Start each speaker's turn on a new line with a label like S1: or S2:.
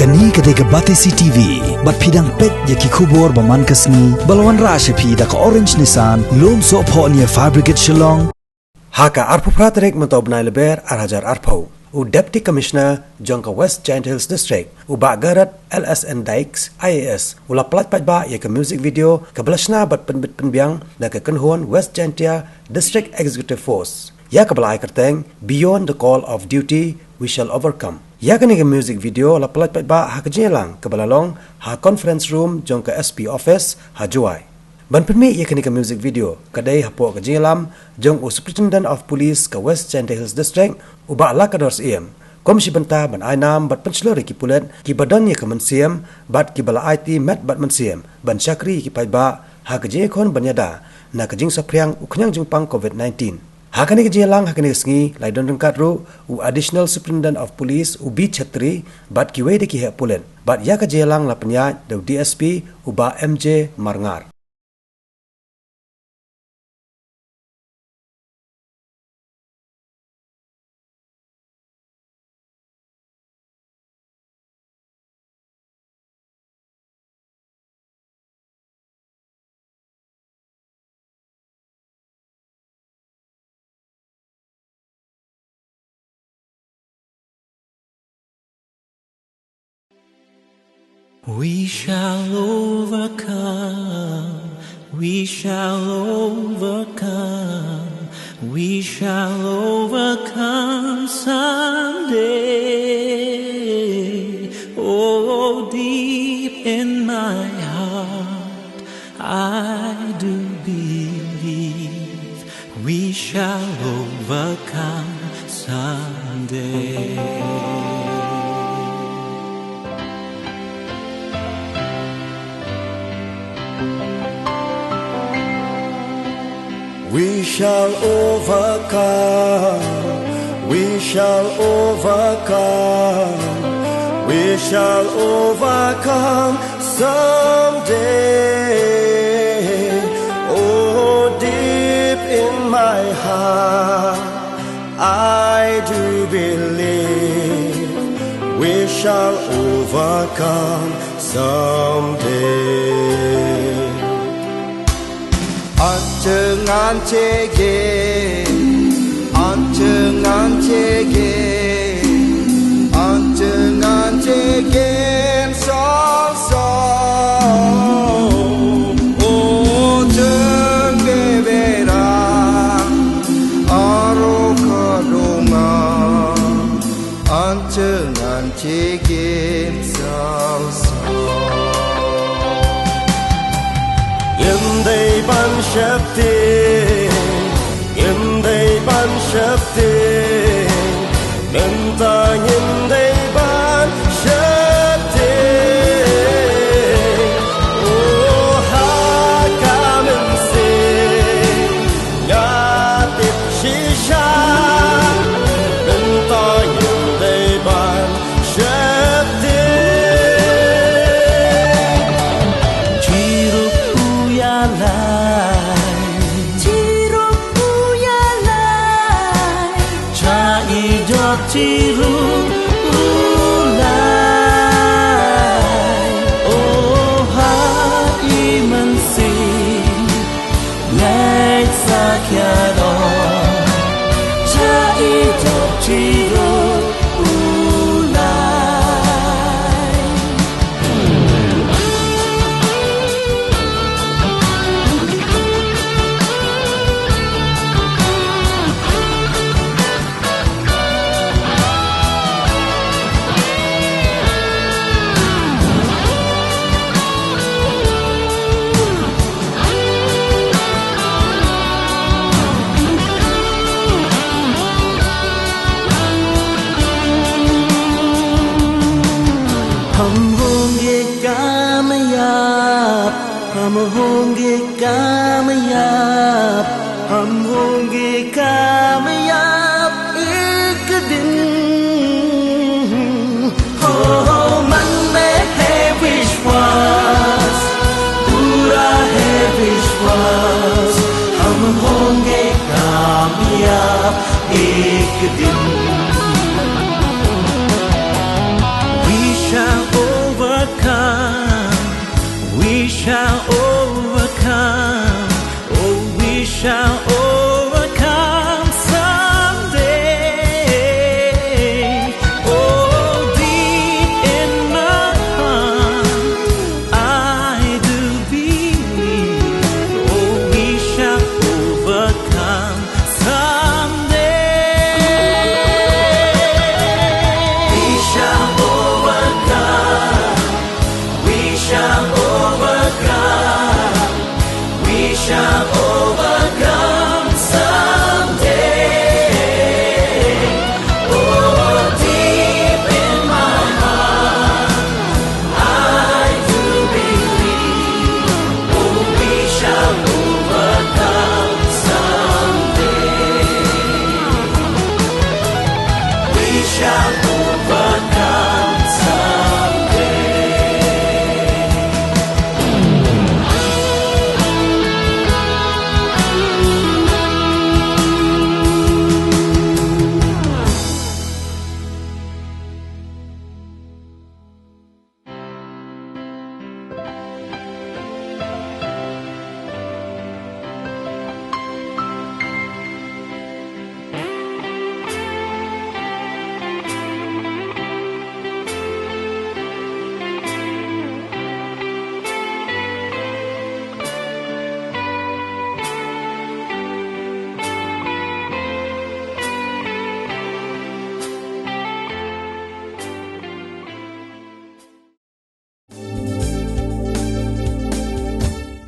S1: Kani ketika batesi TV, bat pidang pet yaki kubur baman kasni, balwan rasha pi da ka orange nisan, lom so po niya fabricate shillong.
S2: Haka arpu pratrek mentob na leber arhajar arpau. U Deputy Commissioner jongka West Jaintia District, u bagarat LSN Dykes IAS, ula plat ba ya ke music video ke belasna bat penbiang na ke kenhuan West Jaintia District Executive Force. Ya ke belai kerteng Beyond the Call of Duty We Shall Overcome. Ya ke ni music video la plat ba ha ke jelang ke belalong ha conference room jongka SP office ha juai. Ban permi ia kini ke music video kadai hapo ke jelam jong u Superintendent of Police ke West Jaintia Hills District u ba la kadors iem komisi benta ban ainam bat pencelori ki pulet ki badan ye ke mensiam bat ki bala IT met bat mensiam ban syakri ki pai ba ha ke jekon banyada na ke jing sapriang u kenyang jungpang COVID-19 ha kini ke jelang ha kini sngi lai don rengkat ru u Additional Superintendent of Police u B Chatri bat ki we de ki he pulet bat ya ke jelang la penyat de DSP u ba MJ Marngar.
S3: We shall overcome, we shall overcome, we shall overcome someday. Oh, deep in my heart, I do believe we shall overcome someday.
S4: We shall overcome, we shall overcome, we shall overcome someday. Oh, deep in my heart, I do believe we shall overcome someday. Anjengan cege, anjengan cege, anjengan cege, song song. Oh cege berang, aro kadongan, anjengan cege, song song. Yendai ban shakti, yendai ban shakti, menta yendai ban shakti. Oh hakamen se, ngatip shisha, menta yendai ban shakti.
S3: Ciru ulai, oh hati mensing, naik sakyado, cai jok ciru ulai. हम होंगे कामयाब, हम होंगे कामयाब, हम होंगे कामयाब एक दिन. हो मन में है विश्वास, पूरा है विश्वास, हम होंगे कामयाब एक दिन. We shall shall overcome. Oh, we shall overcome someday. Oh, deep in my heart, I do believe. Oh, we shall overcome someday. We shall overcome. We shall overcome. We shall overcome.